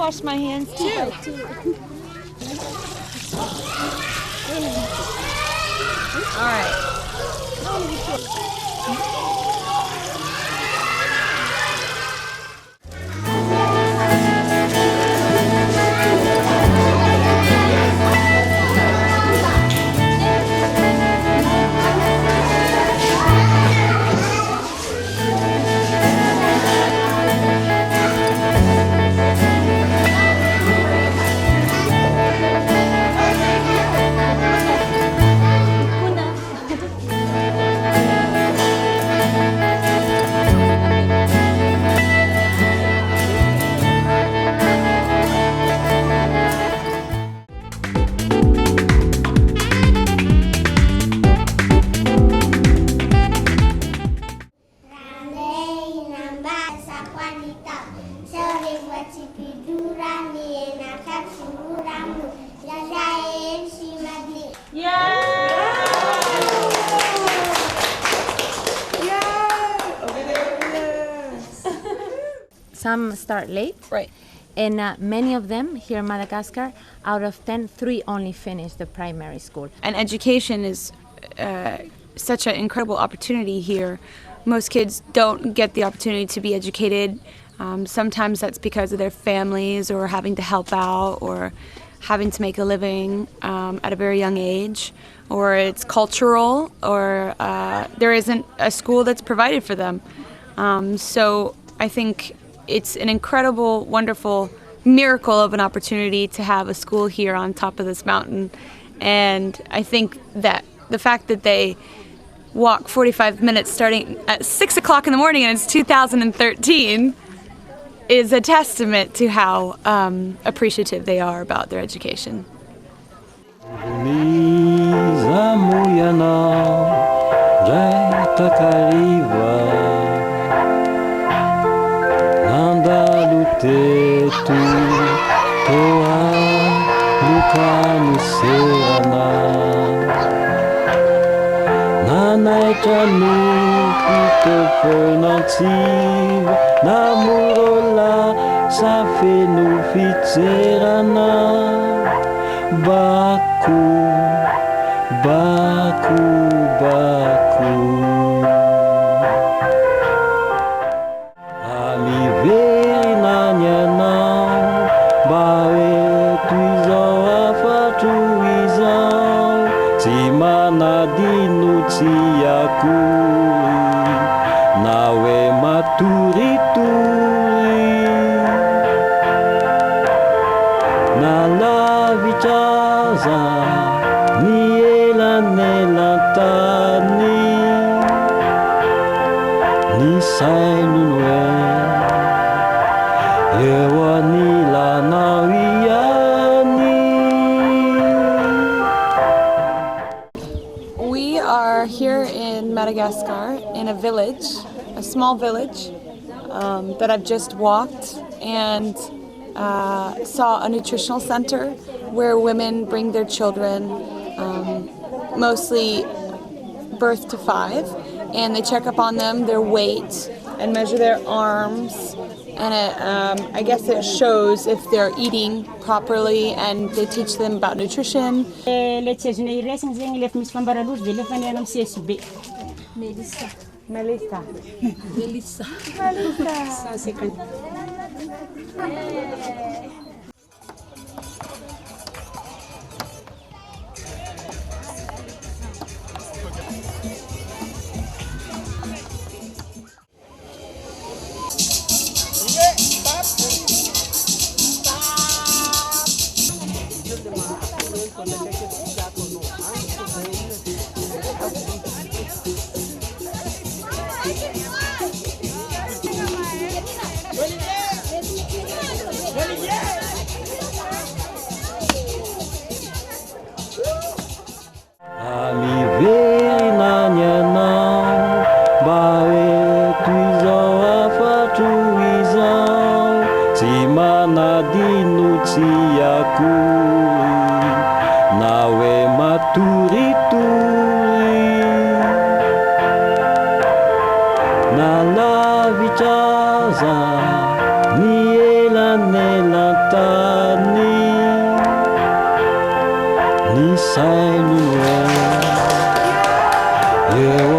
wash my hands too. All right. Some start late. Right. And many of them here in Madagascar, out of 10, 3 only finish the primary school. And education is such an incredible opportunity here. Most kids don't get the opportunity to be educated. Sometimes that's because of their families or having to help out or having to make a living at a very young age, or it's cultural, or there isn't a school that's provided for them. So I think it's an incredible, wonderful miracle of an opportunity to have a school here on top of this mountain. And I think that the fact that they walk 45 minutes starting at 6 o'clock in the morning and it's 2013 is a testament to how appreciative they are about their education. Tetu toa luka no serana Nanai chanu pito fonantiva Namurola sa fenu fitserana Baku, baku, baku Nawe maturi-turi Na lavichaza Ni elanelantani Ni sainunwe Ewa nila nawiyani. We are here in Madagascar in a village, a small village that I've just walked and saw a nutritional center where women bring their children, mostly birth to 5, and they check up on them, their weight, and measure their arms. And I guess it shows if they're eating properly, and they teach them about nutrition. Melissa. Melissa. Melissa. Nawe maturi-turi Na lavichaza Ni elanelanta 예원